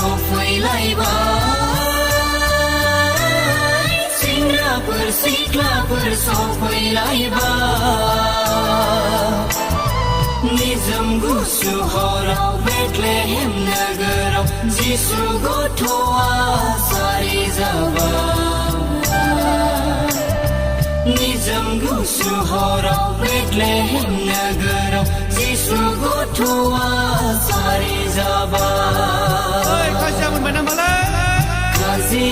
सफैलायबाय सेंग्राफोर सिख्लाफोर सफैलायबाय निजोम गुसु हराव बेथलेहेम नोगोराव जिसु गथ'आ जारि जाबाय निजोम गुसु हराव बेथलेहेम नोगोराव जिसु गथ'आ जारि जाबाय खाजि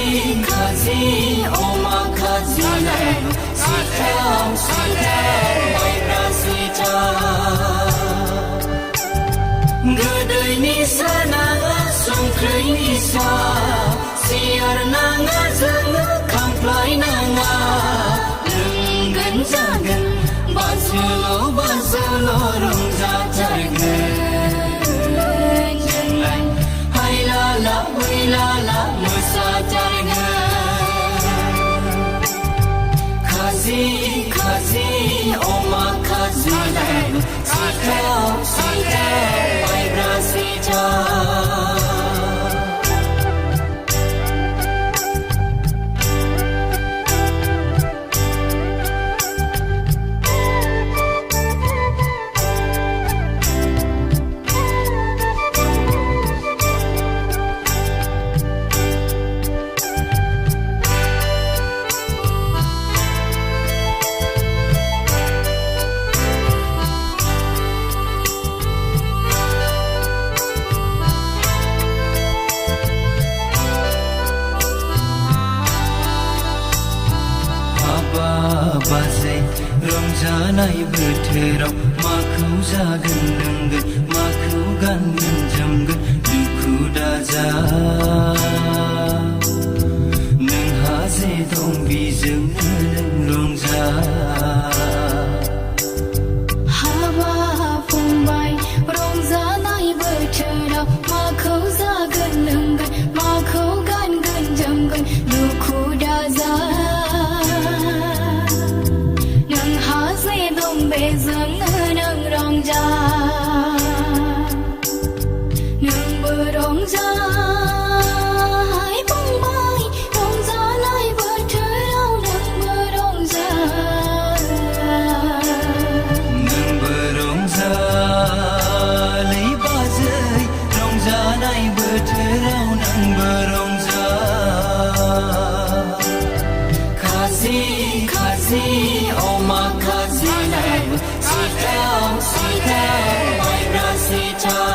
खाजि अमा खाजि सिथाव सिथाव माइब्रा सिथाव गोदैनि सा नाङा संख्रैनि सा सियार नाङा जोङो खामफ्लाय नाङा लोंगोन जागोन बाजोल' रंजाथारगोन जोंलाय हायलाला हुइलाला मोसाथारगोन खाजि खाजि अमा खाजि सिथाव सिथाव माइब्रा सिथाव बाजै रंजानाय बोथोराव माखौ जागोन लोंगोन माखौ गानगोन जोमगोन दुखु दाजा नोंहा जे दं बेजोंनो नों रंजा हाबा फंबाय रंजानाय बोथोराव माखौ जागोन लोंगोन माखौ गानगोन जोमगोन दुखु दाजा बेजोंनो नों रंजा नोंबो रंजा फंबाय रंजानाय बोथोराव नोंबो रंजा लै बाजै रंजानाय बोथोराव नोंबो रंजा खाजि खाजि अमा खाजि सिथाव सिथाव माइब्रा सिथाव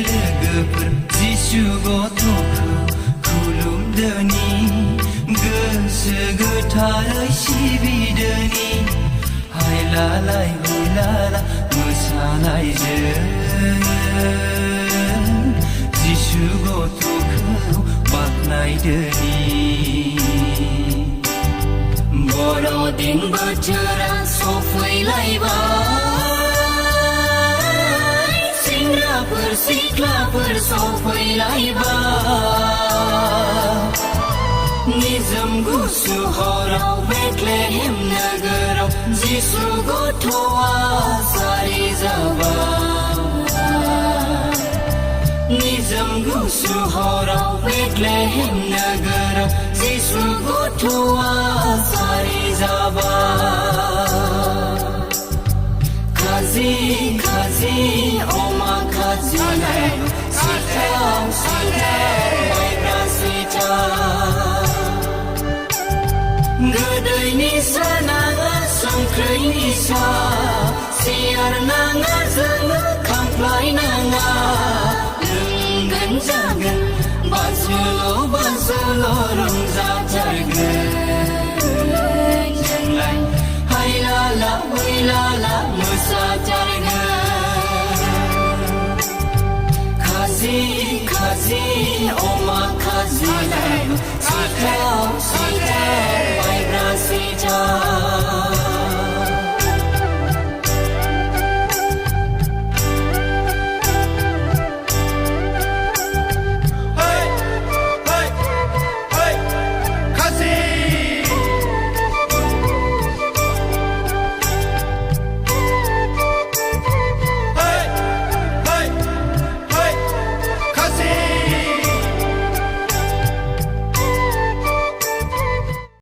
लोगोफोर जिसु गथ'खौ खुलुमदोनि गोसो गोथारै सिबिदोनि हायलालाय हुइलाला मोसानायजों जिसु गथ'खौ बाख्नायदोनि बर'दिन बोथोरा सफैलायबाय सेंग्राफोर सिख्लाफोर सफैलायबाय निजोम गुसु हराव बेथलेहेम नोगोराव जिसु गथ'आ जारि जाबाय निजोम गुसु हराव बेथलेहेम नोगोराव जिसु गथ'आ जारि जाबाय खाजि खाजि अमा खाजि सिथाव सिथाव माइब्रा सिथाव गोदैनि सा नाङा सांख्रैनि सा सियार नाङा जोङो खामफ्लाय नाङा लोंगोन जागोन बाजुल' रंजाथारगोन जोंलाय हायलाला हुइलाला मोसाथारगोन खाजि खाजि अमा खाजि सिथाव